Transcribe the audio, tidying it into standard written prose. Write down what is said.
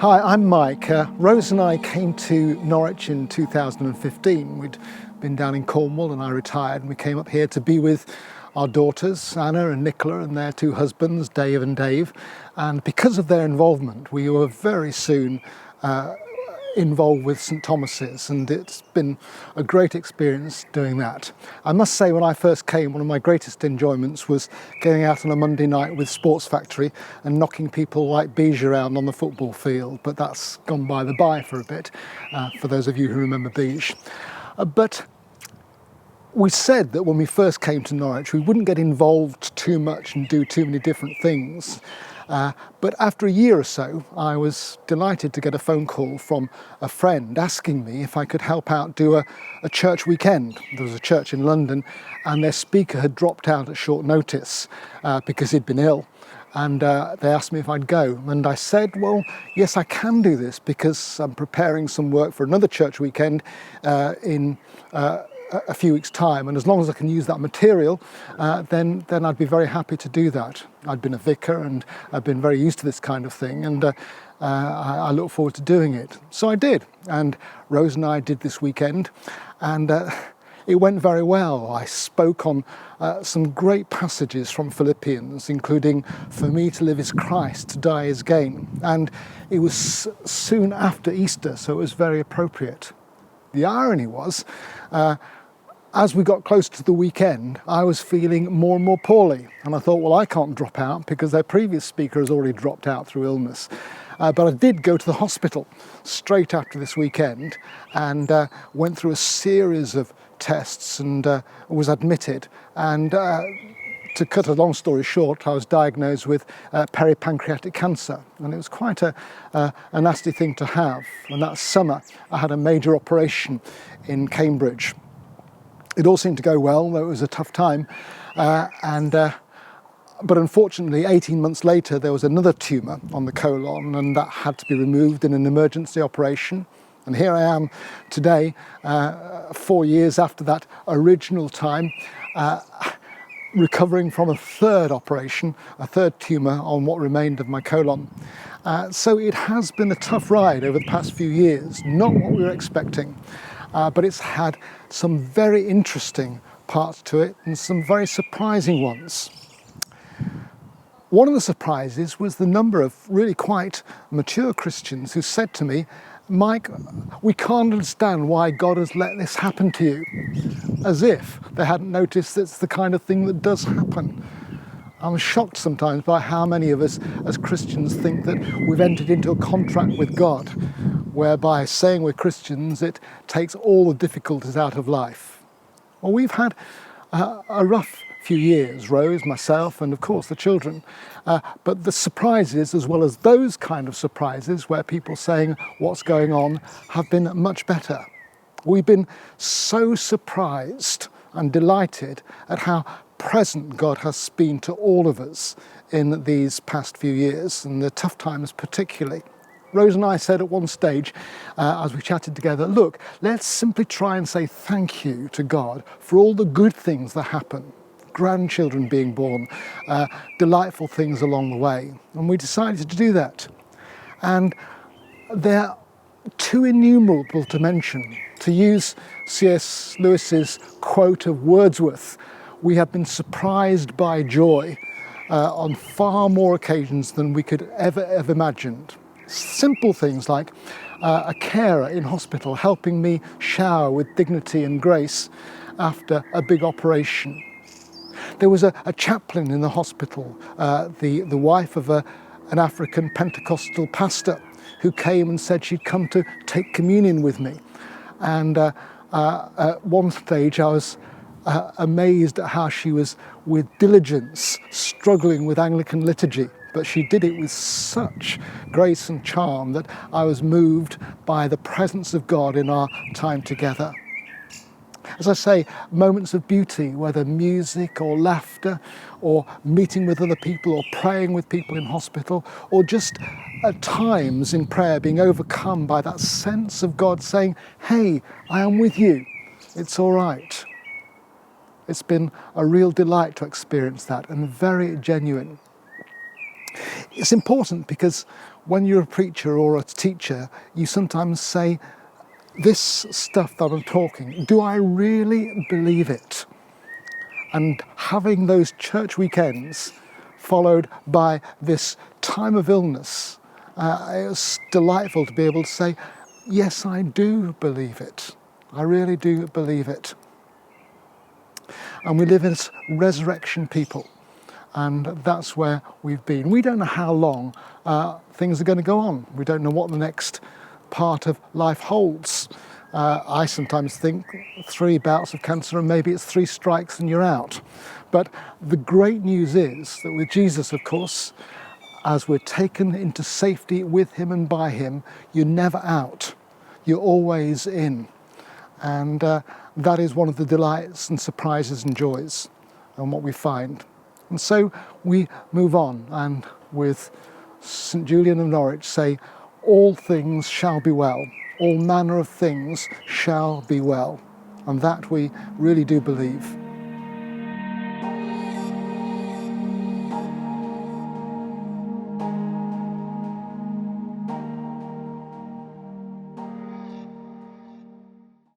Hi, I'm Mike. Rose and I came to Norwich in 2015. We'd been down in Cornwall and I retired, and we came up here to be with our daughters, Anna and Nicola, and their two husbands, Dave and Dave. And because of their involvement, we were very soon involved with St Thomas's, and it's been a great experience doing that. I must say, when I first came, one of my greatest enjoyments was going out on a Monday night with Sports Factory and knocking people like bees around on the football field, but that's gone by the by for a bit, for those of you who remember bees. But we said that when we first came to Norwich, we wouldn't get involved too much and do too many different things. But after a year or so, I was delighted to get a phone call from a friend asking me if I could help out do a church weekend. There was a church in London and their speaker had dropped out at short notice because he'd been ill. And they asked me if I'd go. And I said, well, yes, I can do this because I'm preparing some work for another church weekend in a few weeks' time, and as long as I can use that material, then I'd be very happy to do that. I'd been a vicar and I've been very used to this kind of thing, and I look forward to doing it. So I did, and Rose and I did this weekend, and it went very well. I spoke on some great passages from Philippians, including "For me to live is Christ, to die is gain," and it was soon after Easter, so it was very appropriate. The irony was, as we got close to the weekend, I was feeling more and more poorly. And I thought, well, I can't drop out because their previous speaker has already dropped out through illness. But I did go to the hospital straight after this weekend and went through a series of tests and was admitted. And to cut a long story short, I was diagnosed with peripancreatic cancer, and it was quite a nasty thing to have. And that summer, I had a major operation in Cambridge. It all seemed to go well, though it was a tough time. But unfortunately, 18 months later, there was another tumour on the colon, and that had to be removed in an emergency operation. And here I am today, 4 years after that original time, recovering from a third operation, a third tumour on what remained of my colon. So it has been a tough ride over the past few years, not what we were expecting, but it's had some very interesting parts to it and some very surprising ones. One of the surprises was the number of really quite mature Christians who said to me, Mike, we can't understand why God has let this happen to you. As if they hadn't noticed it's the kind of thing that does happen. I'm shocked sometimes by how many of us as Christians think that we've entered into a contract with God, whereby saying we're Christians, it takes all the difficulties out of life. Well, we've had a rough few years, Rose, myself, and of course the children. But the surprises, as well as those kind of surprises where people saying what's going on, have been much better. We've been so surprised and delighted at how present God has been to all of us in these past few years, and the tough times particularly. Rose and I said at one stage, as we chatted together, look, let's simply try and say thank you to God for all the good things that happen. Grandchildren being born, delightful things along the way. And we decided to do that. And they're too innumerable to mention. To use C.S. Lewis's quote of Wordsworth, we have been surprised by joy on far more occasions than we could ever have imagined. Simple things like a carer in hospital helping me shower with dignity and grace after a big operation. There was a chaplain in the hospital, the wife of an African Pentecostal pastor, who came and said she'd come to take communion with me. And at one stage I was amazed at how she was, with diligence, struggling with Anglican liturgy. But she did it with such grace and charm that I was moved by the presence of God in our time together. As I say, moments of beauty, whether music or laughter, or meeting with other people, or praying with people in hospital, or just at times in prayer being overcome by that sense of God saying, hey, I am with you, it's all right. It's been a real delight to experience that, and very genuine. It's important because when you're a preacher or a teacher, you sometimes say, this stuff that I'm talking, do I really believe it? And having those church weekends followed by this time of illness, it was delightful to be able to say, yes, I do believe it. I really do believe it. And we live as resurrection people. And that's where we've been. We don't know how long things are going to go on. We don't know what the next part of life holds. I sometimes think 3 bouts of cancer and maybe it's 3 strikes and you're out. But the great news is that with Jesus, of course, as we're taken into safety with him and by him, you're never out. You're always in. And that is one of the delights and surprises and joys and what we find. And so we move on and with St. Julian of Norwich say, all things shall be well, all manner of things shall be well. And that we really do believe.